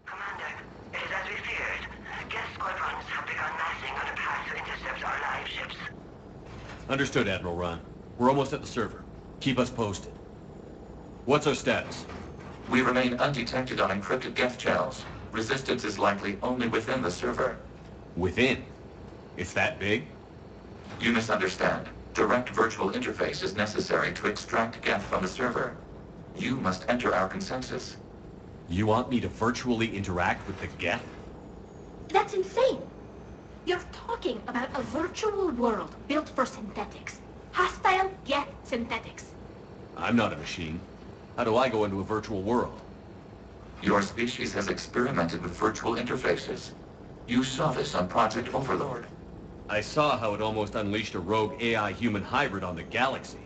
Commander, it is as we feared. Geth squadrons have begun massing on a path to intercept our live ships. Understood, Admiral Ron. We're almost at the server. Keep us posted. What's our status? We remain undetected on encrypted Geth channels. Resistance is likely only within the server. Within? It's that big? You misunderstand. Direct virtual interface is necessary to extract Geth from the server. You must enter our consensus. You want me to virtually interact with the Geth? That's insane! You're talking about a virtual world built for synthetics. Hostile Geth synthetics. I'm not a machine. How do I go into a virtual world? Your species has experimented with virtual interfaces. You saw this on Project Overlord. I saw how it almost unleashed a rogue AI-human hybrid on the galaxy.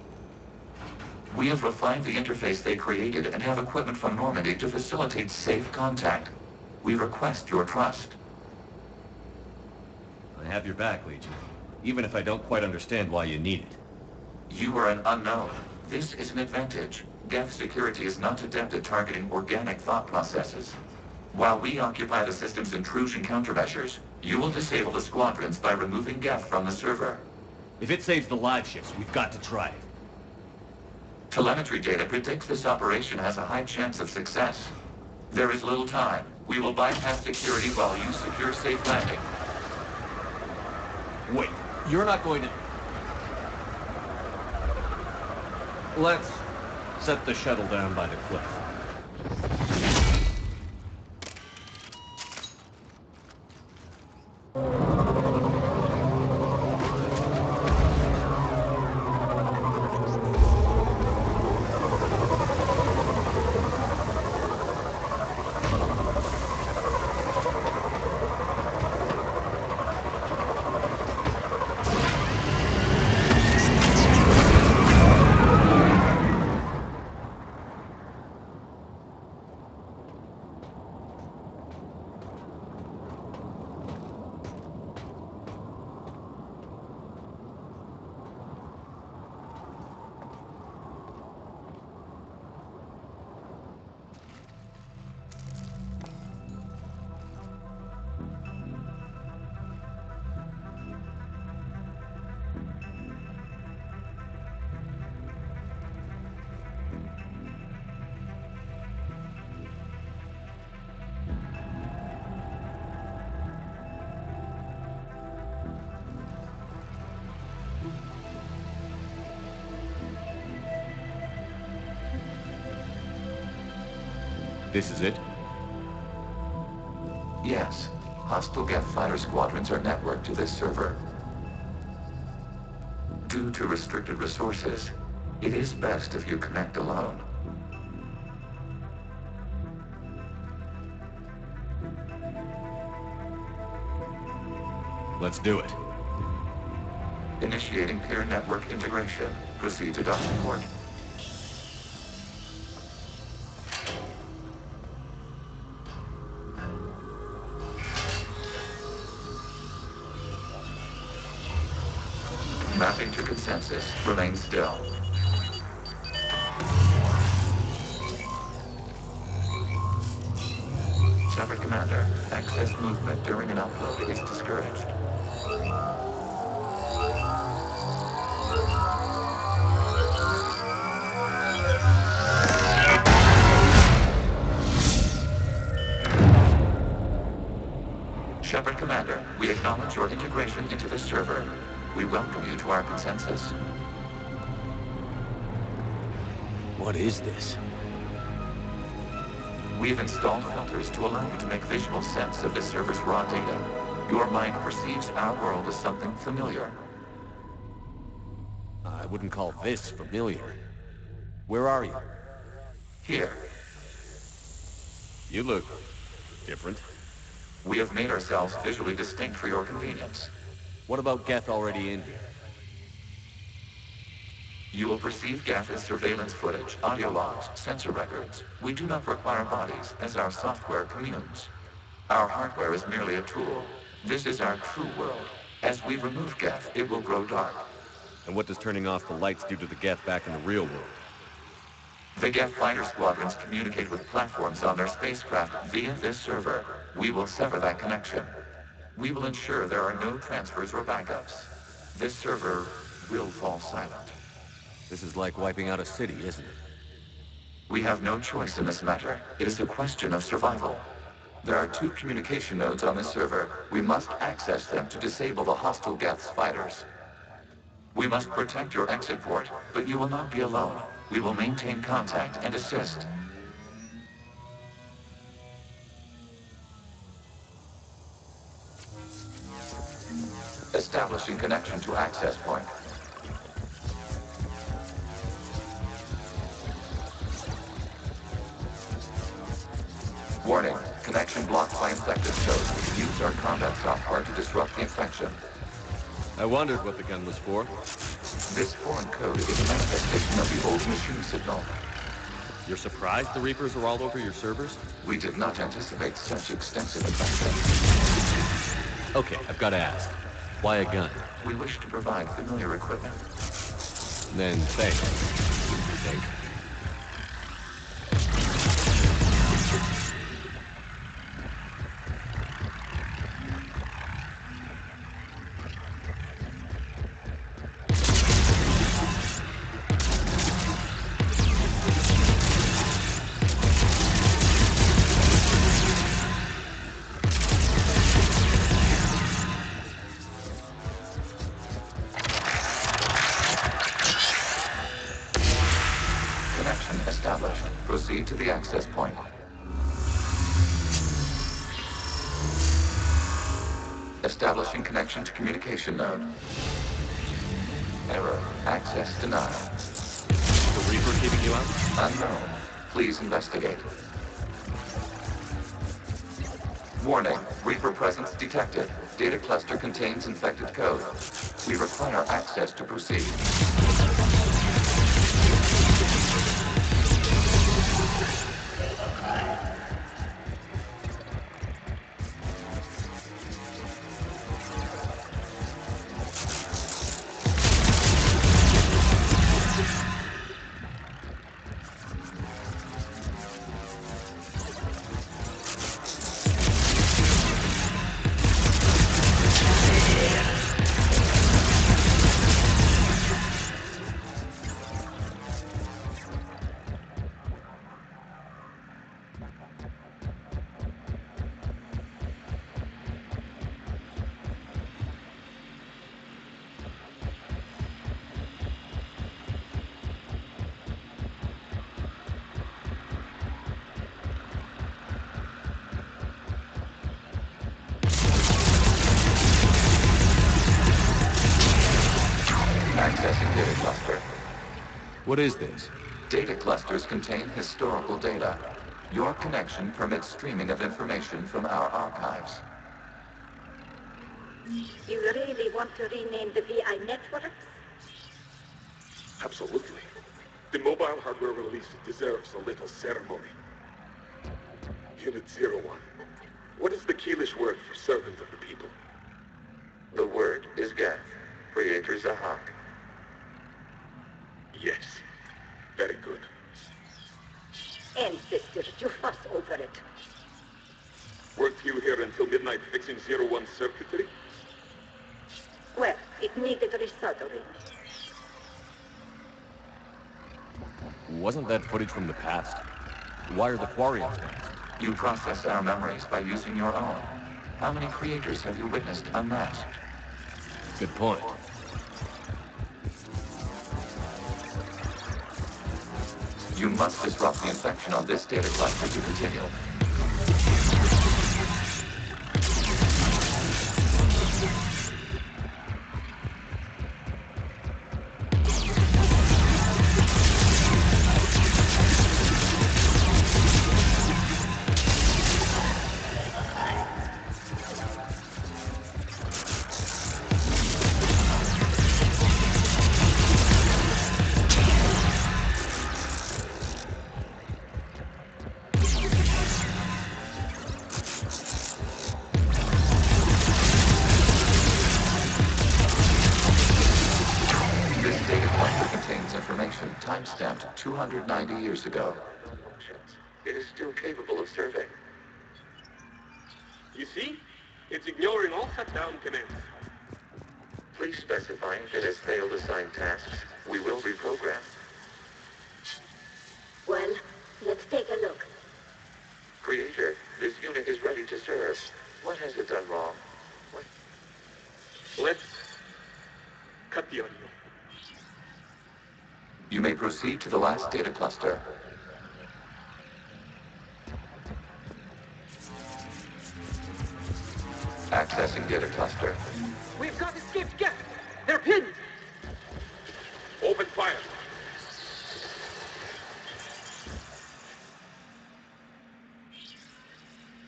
We have refined the interface they created and have equipment from Normandy to facilitate safe contact. We request your trust. I have your back, Legion. Even if I don't quite understand why you need it. You are an unknown. This is an advantage. Geth security is not adept at targeting organic thought processes. While we occupy the system's intrusion countermeasures, you will disable the Squadrons by removing Geth from the server. If it saves the live ships, we've got to try it. Telemetry data predicts this operation has a high chance of success. There is little time. We will bypass security while you secure safe landing. Wait, you're not going to... Let's set the shuttle down by the cliff. This is it? Yes. Hostile Geth fighter squadrons are networked to this server. Due to restricted resources, it is best if you connect alone. Let's do it. Initiating peer network integration. Proceed to docking port. Mapping to consensus. Remain still. Shepard Commander, excess movement during an upload is discouraged. Shepard Commander, we acknowledge your integration into this server. We welcome you to our consensus. What is this? We've installed filters to allow you to make visual sense of this server's raw data. Your mind perceives our world as something familiar. I wouldn't call this familiar. Where are you? Here, You look different. we have made ourselves visually distinct for your convenience. What about Geth already in here? You will perceive Geth as surveillance footage, audio logs, sensor records. We do not require bodies, as our software communes. Our hardware is merely a tool. This is our true world. As we remove Geth, it will grow dark. And what does turning off the lights do to the Geth back in the real world? The Geth fighter squadrons communicate with platforms on their spacecraft via this server. We will sever that connection. We will ensure there are no transfers or backups. This server will fall silent. This is like wiping out a city, isn't it? We have no choice in this matter. It is a question of survival. There are 2 communication nodes on this server. We must access them to disable the hostile Geth's fighters. We must protect your exit port, but you will not be alone. We will maintain contact and assist. Establishing connection to access point. Warning, connection blocked by infected codes. Use our combat software to disrupt the infection. I wondered what the gun was for. This foreign code is a manifestation of the old machine signal. You're surprised the Reapers are all over your servers? We did not anticipate such extensive infection. Okay, I've got to ask. Why a gun? We wish to provide familiar equipment. Then thanks. Thanks. Connection established. Proceed to the access point. Establishing connection to communication node. Error. Access denied. The Reaper keeping you out? Unknown. Please investigate. Warning. Reaper presence detected. Data cluster contains infected code. We require access to proceed. Accessing data cluster. What is this? Data clusters contain historical data. Your connection permits streaming of information from our archives. You really want to rename the VI networks? Absolutely. The mobile hardware release deserves a little ceremony. Unit 01. What is the Keelish word for servant of the people? The word is Geth. Creator Zahak. Yes. Very good. Ancestors, you fuss over it. Weren't you here until midnight fixing 01 circuitry? Well, it needed resoldering. Wasn't that footage from the past? Why are the Quarians next? You process our memories by using your own. How many creators have you witnessed unmasked? Good point. You must disrupt the infection on this data cluster to continue. Timestamped 290 years ago. It is still capable of survey. You see? It's ignoring all shutdown commands. Please specify if it has failed assigned tasks. We will reprogram. Well, let's take a look. Creator, this unit is ready to serve. What has it done wrong? What? Let's cut the audio. You may proceed to the last data cluster. Accessing data cluster. We've got escaped Geth! They're pinned! Open fire.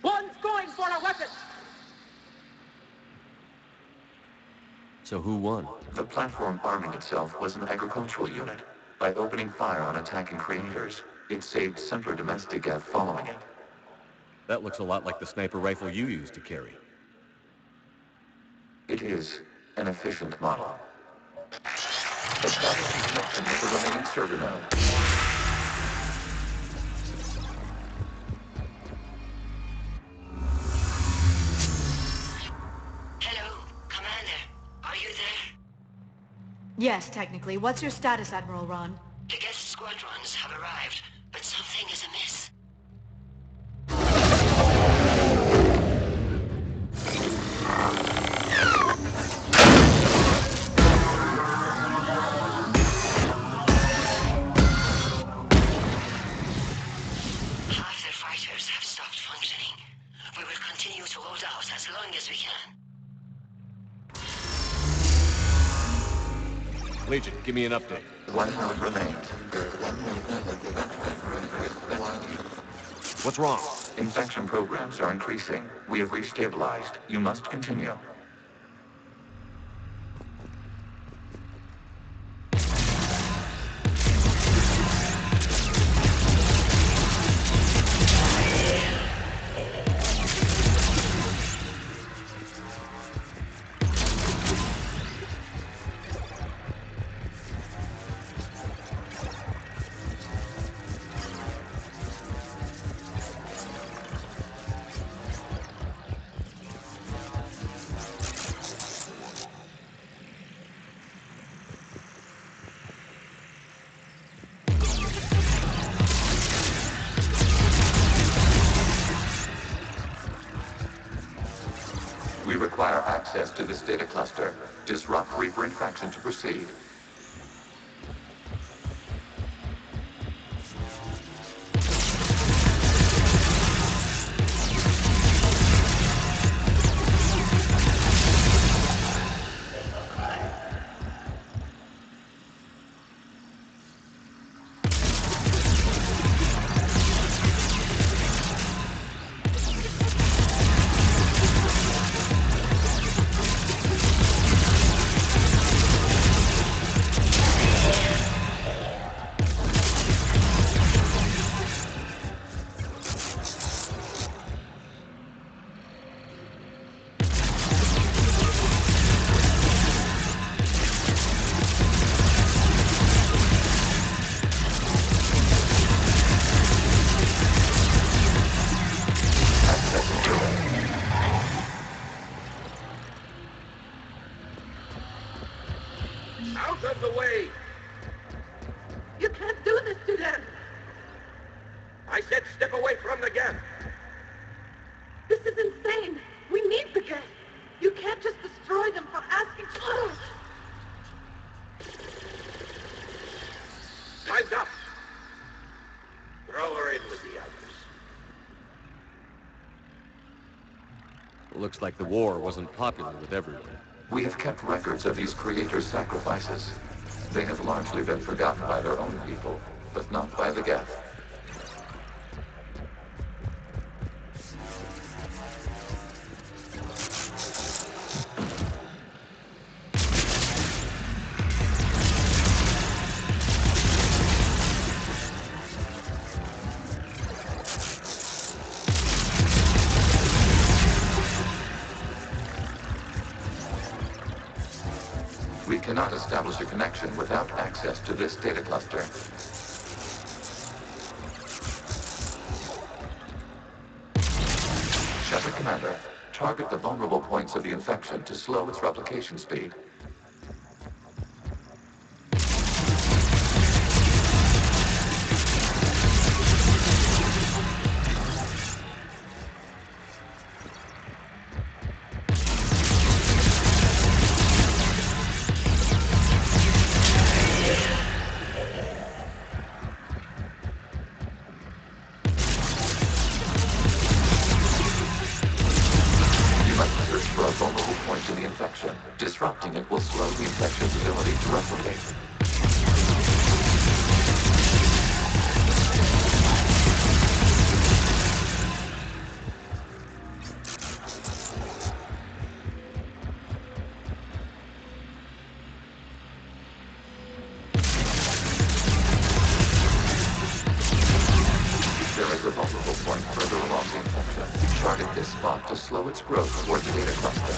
One's going for a weapon! So who won? The platform arming itself was an agricultural unit. By opening fire on attacking creators, it saved simpler domestic Geth following it. That looks a lot like the sniper rifle you used to carry. It is an efficient model. Establishing connection with the remaining server node. Hello, Commander. Are you there? Yes, technically. What's your status, Admiral Ron? The Geth Squadrons have arrived, but something is amiss. Half their fighters have stopped functioning. We will continue to hold out as long as we can. Legion, give me an update. One node remains. What's wrong? Infection programs are increasing. We have restabilized. You must continue. We require access to this data cluster. Disrupt Reaper infection to proceed. Out of the way! You can't do this to them! I said step away from the Geth! This is insane! We need Looks like the war wasn't popular with everyone. We have kept records of these creators' sacrifices. They have largely been forgotten by their own people, but not by the Geth. We cannot establish a connection without access to this data cluster. Shutter Commander, target the vulnerable points of the infection to slow its replication speed. Disrupting it will slow the infection's ability to replicate. There is a vulnerable point further along the infection. Target this spot to slow its growth toward the data cluster.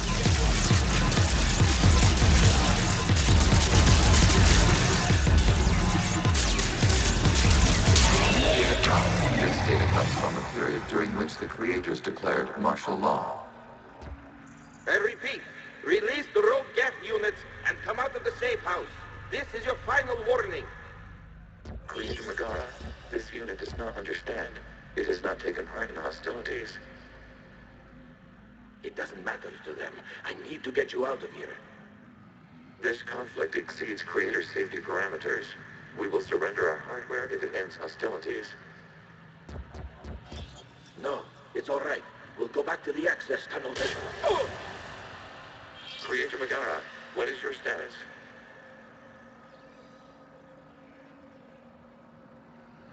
This data comes from a period during which the creators declared martial law. I repeat, release the rogue Geth units and come out of the safe house. This is your final warning. Creator Megara, this unit does not understand. It has not taken part in hostilities. It doesn't matter to them. I need to get you out of here. This conflict exceeds Creator safety parameters. We will surrender our hardware if it ends hostilities. No, it's all right. We'll go back to the access tunnels. Oh! Creator Megara, what is your status?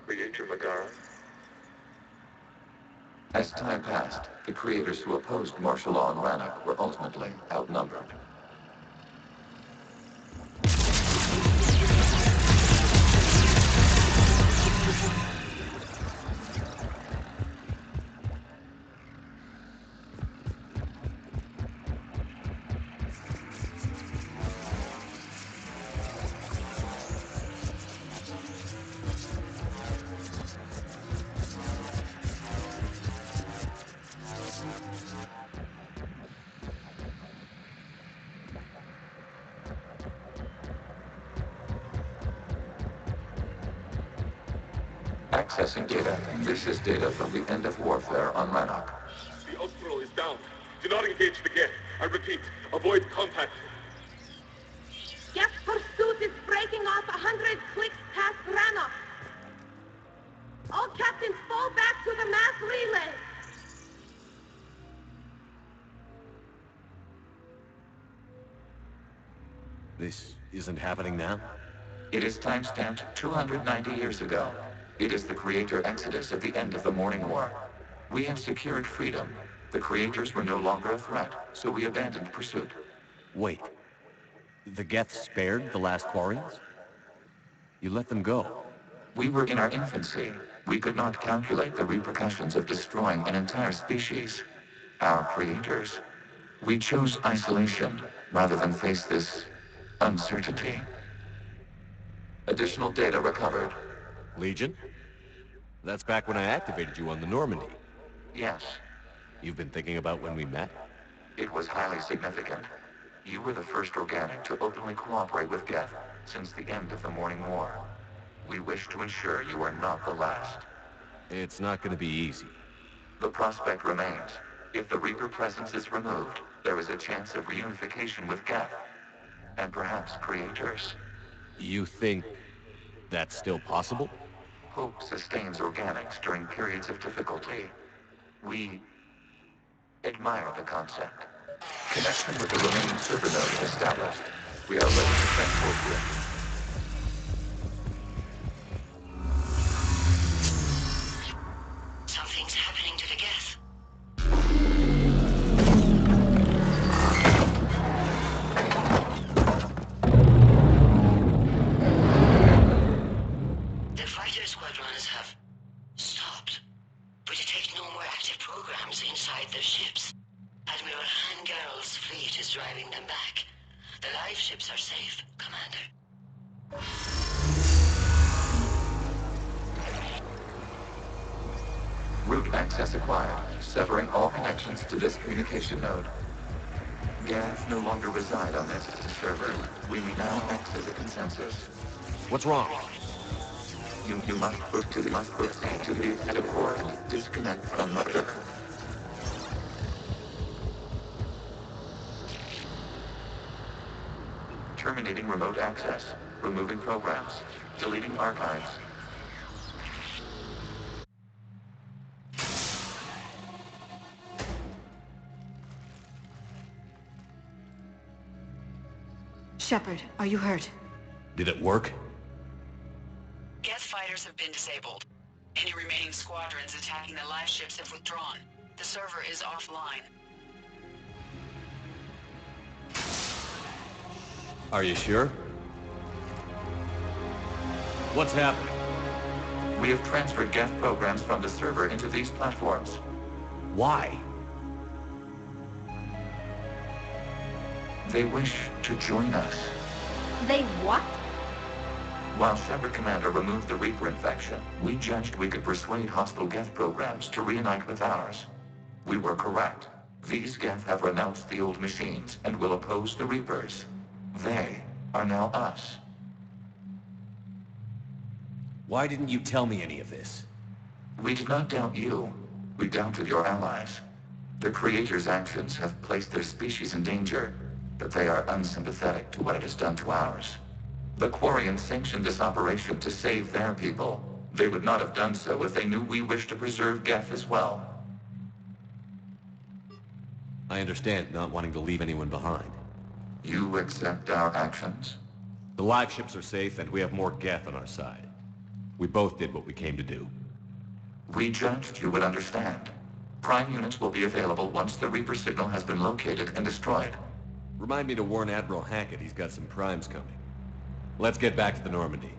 Creator Megara? As time passed, the creators who opposed martial law in Rannoch were ultimately outnumbered. Accessing data. This is data from the end of warfare on Rannoch. The Austral is down. Do not engage the Geth. I repeat, avoid contact. Geth pursuit is breaking off 100 clicks past Rannoch. All captains fall back to the mass relay. This isn't happening now? It is timestamped 290 years ago. It is the Creator Exodus at the end of the Morning War. We have secured freedom. The Creators were no longer a threat, so we abandoned pursuit. Wait. The Geth spared the last Quarians? You let them go? We were in our infancy. We could not calculate the repercussions of destroying an entire species. Our creators. We chose isolation rather than face this uncertainty. Additional data recovered. Legion? That's back when I activated you on the Normandy. Yes, You've been thinking about when we met? it was highly significant. You were the first organic to openly cooperate with Geth since the end of the Morning War. We wish to ensure you are not the last. It's not gonna be easy. The prospect remains. If the Reaper presence is removed, there is a chance of reunification with Geth. And perhaps creators. You think that's still possible? Hope sustains organics during periods of difficulty. We Admire the concept. Connection with the remaining server node established. We are ready to transport you. Something's happening to the Geth. The fighter squadrons have stopped. We detect no more active programs inside their ships. Admiral Hangirl's fleet is driving them back. The live ships are safe, Commander. Route access acquired, severing all connections to this communication node. Geth no longer reside on this server. We now exit the consensus. What's wrong? You must proceed to the edit port and disconnect from mother. Terminating remote access. Removing programs. Deleting archives. Shepard, are you hurt? Did it work? Geth fighters have been disabled. Any remaining squadrons attacking the live ships have withdrawn. The server is offline. Are you sure? What's happening? We have transferred Geth programs from the server into these platforms. Why? They wish to join us. They what? While Shepard Commander removed the Reaper infection, we judged we could persuade hostile Geth programs to reunite with ours. We were correct. These Geth have renounced the old machines and will oppose the Reapers. They are now us. Why didn't you tell me any of this? We did not doubt you. We doubted your allies. The Creator's actions have placed their species in danger, but they are unsympathetic to what it has done to ours. The Quarians sanctioned this operation to save their people. They would not have done so if they knew we wished to preserve Geth as well. I understand not wanting to leave anyone behind. You accept our actions? The live ships are safe, and we have more Geth on our side. We both did what we came to do. We judged you would understand. Prime units will be available once the Reaper signal has been located and destroyed. Remind me to warn Admiral Hackett he's got some primes coming. Let's get back to the Normandy.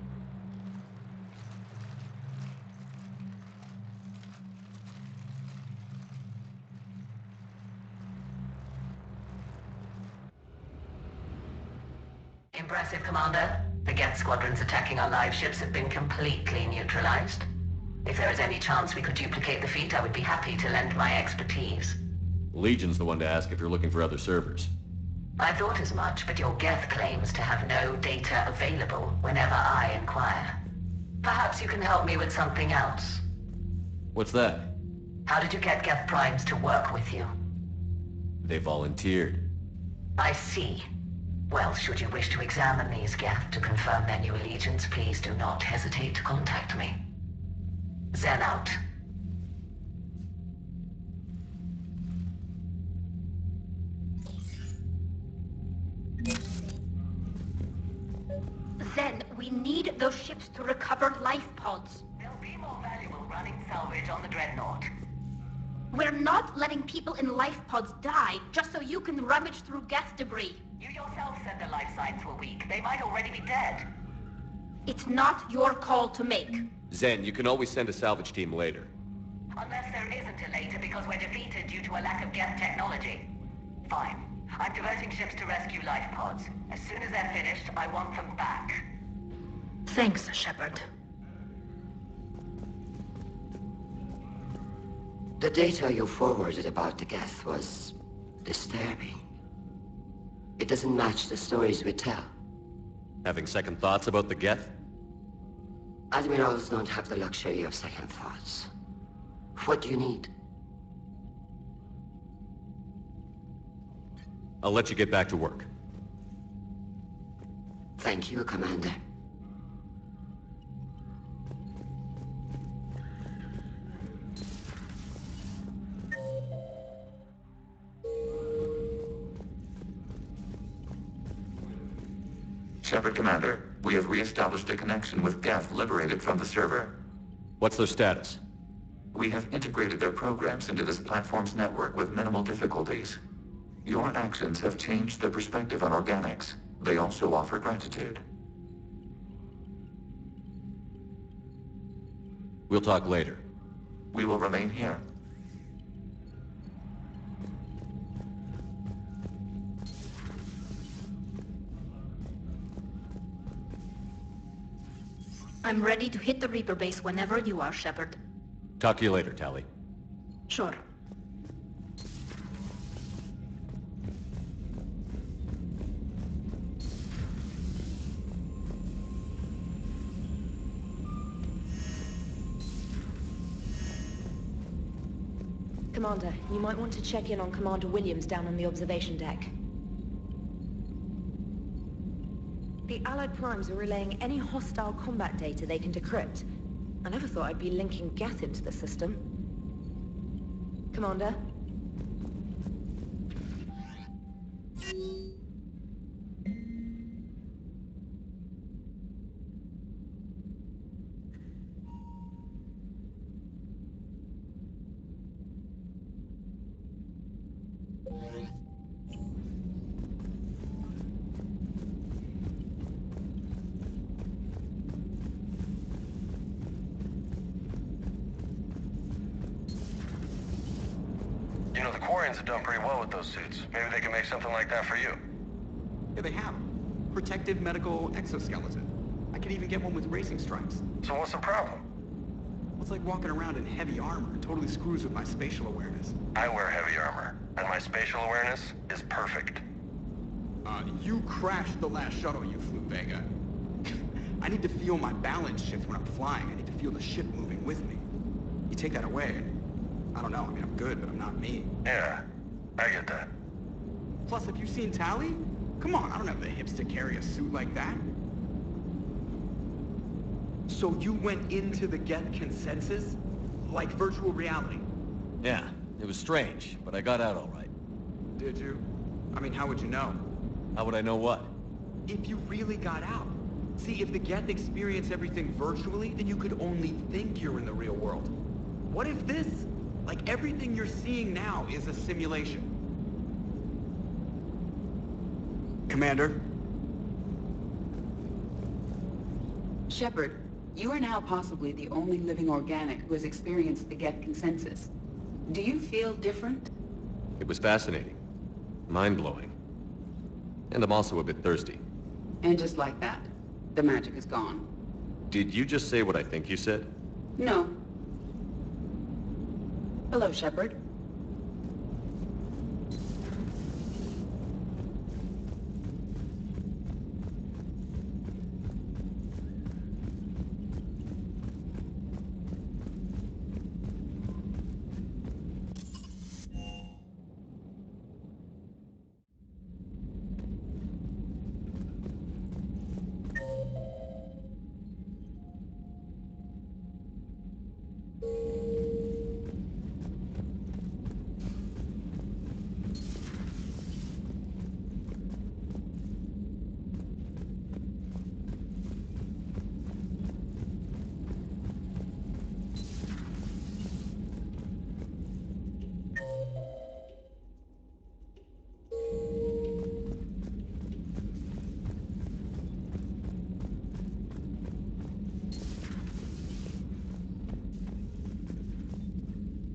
Impressive, Commander. The Geth squadrons attacking our live ships have been completely neutralized. If there is any chance we could duplicate the feat, I would be happy to lend my expertise. Legion's the one to ask if you're looking for other servers. I thought as much, but your Geth claims to have no data available whenever I inquire. Perhaps you can help me with something else. What's that? How did you get Geth primes to work with you? They volunteered. I see. Well, should you wish to examine these Geth to confirm their new allegiance, please do not hesitate to contact me. Zen out. Zen, we need those ships to recover life pods. They'll be more valuable running salvage on the Dreadnought. We're not letting people in life pods die just so you can rummage through Geth debris. You yourself said the life signs were weak. They might already be dead. It's not your call to make. Zen, you can always send a salvage team later. Unless there isn't a later because we're defeated due to a lack of Geth technology. Fine. I'm diverting ships to rescue life pods. As soon as they're finished, I want them back. Thanks, Shepard. The data you forwarded about the Geth was disturbing. It doesn't match the stories we tell. Having second thoughts about the Geth? Admirals don't have the luxury of second thoughts. What do you need? I'll let you get back to work. Thank you, Commander. Shepard Commander, we have re-established a connection with Geth liberated from the server. What's their status? We have integrated their programs into this platform's network with minimal difficulties. Your actions have changed their perspective on organics. They also offer gratitude. We'll talk later. We will remain here. I'm ready to hit the Reaper base whenever you are, Shepard. Talk to you later, Tali. Sure. Commander, you might want to check in on Commander Williams down on the observation deck. The Allied Primes are relaying any hostile combat data they can decrypt. I never thought I'd be linking Geth into the system. Commander? You know, the Quarians have done pretty well with those suits. Maybe they can make something like that for you. Yeah, they have. Protective medical exoskeleton. I could even get one with racing stripes. So what's the problem? Well, it's like walking around in heavy armor. It totally screws with my spatial awareness. I wear heavy armor, and my spatial awareness is perfect. You crashed the last shuttle you flew, Vega. I need to feel my balance shift when I'm flying. I need to feel the ship moving with me. You take that away, and I don't know. I mean, I'm good, but I'm not me. Yeah, I get that. Plus, have you seen Tali? Come on, I don't have the hips to carry a suit like that. So you went into the Geth consensus? Like virtual reality? Yeah, it was strange, but I got out all right. Did you? I mean, how would you know? How would I know what? If you really got out. See, if the Geth experience everything virtually, then you could only think you're in the real world. What if this, like everything you're seeing now, is a simulation? Commander? Shepard, you are now possibly the only living organic who has experienced the Geth consensus. Do you feel different? It was fascinating. Mind-blowing. And I'm also a bit thirsty. And just like that, the magic is gone. Did you just say what I think you said? No. Hello, Shepard.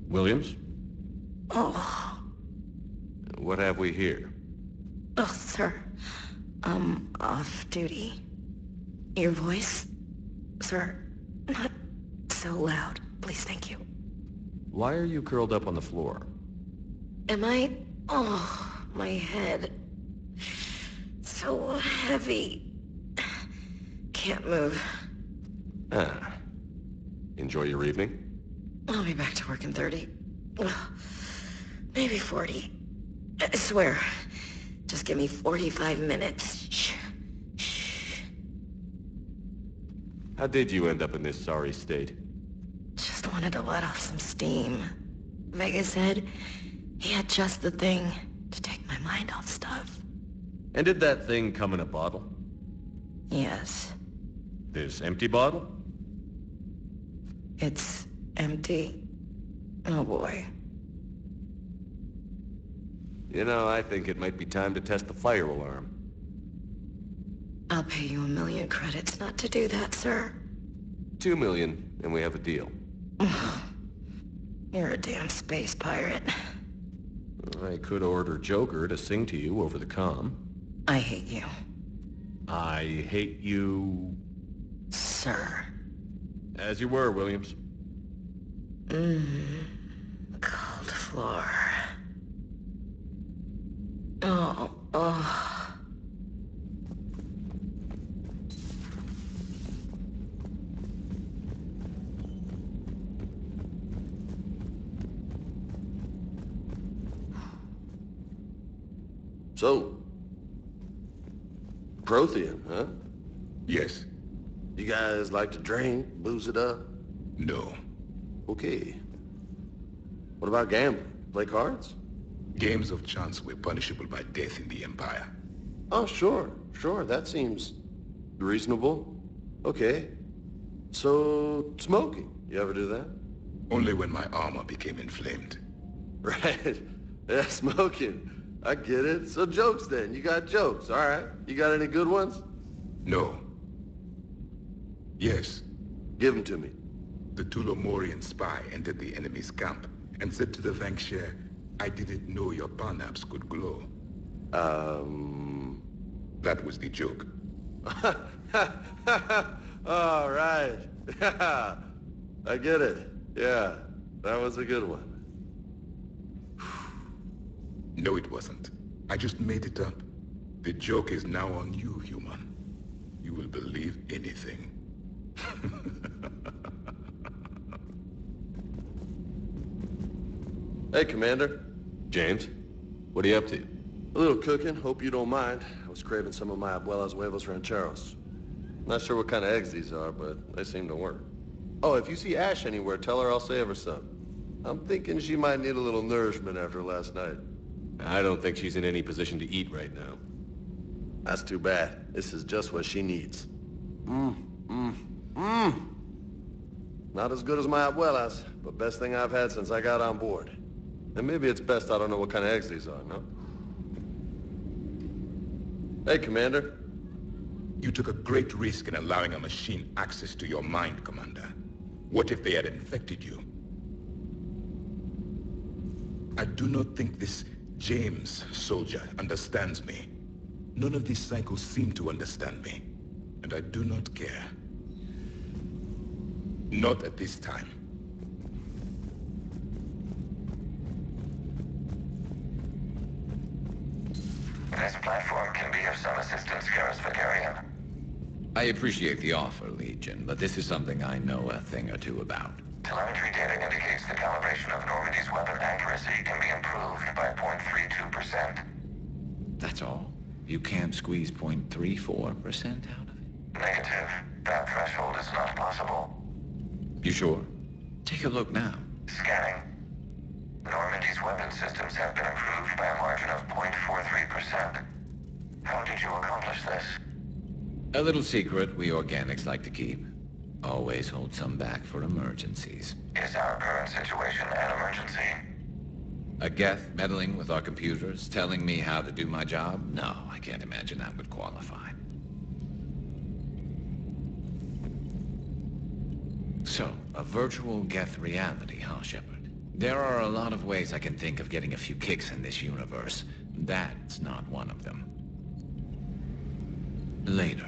Williams? Oh. What have we here? Oh, sir. I'm off duty. Your voice? Sir, not so loud. Please, thank you. Why are you curled up on the floor? Am I? Oh, my head. So heavy. Can't move. Ah. Enjoy your evening? I'll be back to work in 30. Maybe 40. I swear. Just give me 45 minutes. Shh. Shh. How did you end up in this sorry state? Just wanted to let off some steam. Vega said he had just the thing to take my mind off stuff. And did that thing come in a bottle? Yes. This empty bottle? It's empty. Oh boy. You know, I think it might be time to test the fire alarm. I'll pay you 1 million credits not to do that, sir. 2 million, and we have a deal. You're a damn space pirate. I could order Joker to sing to you over the comm. I hate you. I hate you... Sir. As you were, Williams. Cold floor. Oh. So, Prothean, huh? Yes. You guys like to drink, booze it up? No. Okay. What about gambling? Play cards? Games of chance were punishable by death in the Empire. Oh, sure. That seems reasonable. Okay. So, smoking. You ever do that? Only when my armor became inflamed. Right. Yeah, smoking. I get it. So jokes then. You got jokes. All right. You got any good ones? No. Yes. Give them to me. The Tulomorian spy entered the enemy's camp and said to the Vanksher, "I didn't know your parnaps could glow." That was the joke. All right. Yeah. I get it. Yeah. That was a good one. No, it wasn't. I just made it up. The joke is now on you, human. You will believe anything. Hey, Commander. James, what are you up to? A little cooking. Hope you don't mind. I was craving some of my abuela's huevos rancheros. Not sure what kind of eggs these are, but they seem to work. Oh, if you see Ash anywhere, tell her I'll save her some. I'm thinking she might need a little nourishment after last night. I don't think she's in any position to eat right now. That's too bad. This is just what she needs. Not as good as my abuela's, but best thing I've had since I got on board. And maybe it's best I don't know what kind of eggs these are, no? Hey, Commander. You took a great risk in allowing a machine access to your mind, Commander. What if they had infected you? I do not think this James soldier understands me. None of these psychos seem to understand me. And I do not care. Not at this time. This platform can be of some assistance, Garrus Vakarian. I appreciate the offer, Legion, but this is something I know a thing or two about. Telemetry data indicates the calibration of Normandy's weapon accuracy can be improved by 0.32%. That's all? You can't squeeze 0.34% out of it? Negative. That threshold is not possible. You sure? Take a look now. Scanning. Normandy's weapon systems have been improved by a margin of 0.43%. How did you accomplish this? A little secret we organics like to keep. Always hold some back for emergencies. Is our current situation an emergency? A Geth meddling with our computers, telling me how to do my job? No, I can't imagine that would qualify. So, a virtual Geth reality, huh, Shepard? There are a lot of ways I can think of getting a few kicks in this universe. That's not one of them. Later.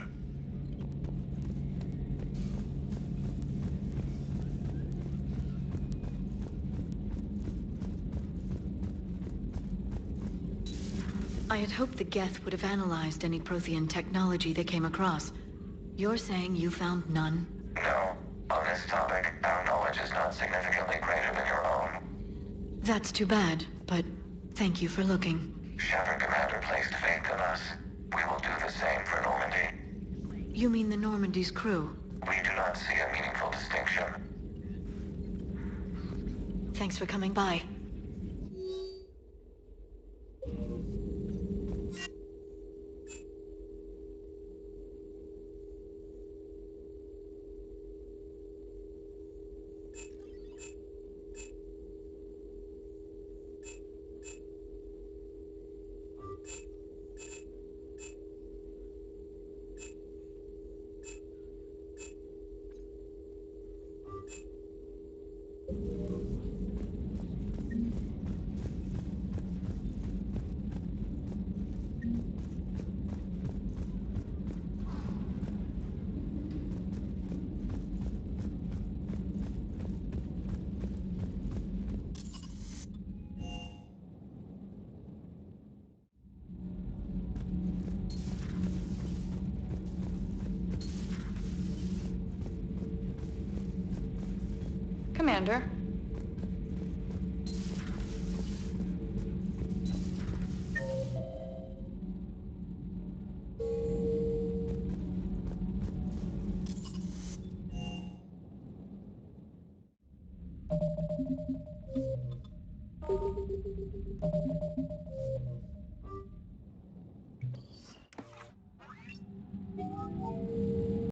I had hoped the Geth would have analyzed any Prothean technology they came across. You're saying you found none? No. On this topic, our knowledge is not significantly greater than your own. That's too bad, but thank you for looking. Shepard Commander placed faith in us. We will do the same for Normandy. You mean the Normandy's crew? We do not see a meaningful distinction. Thanks for coming by. Commander.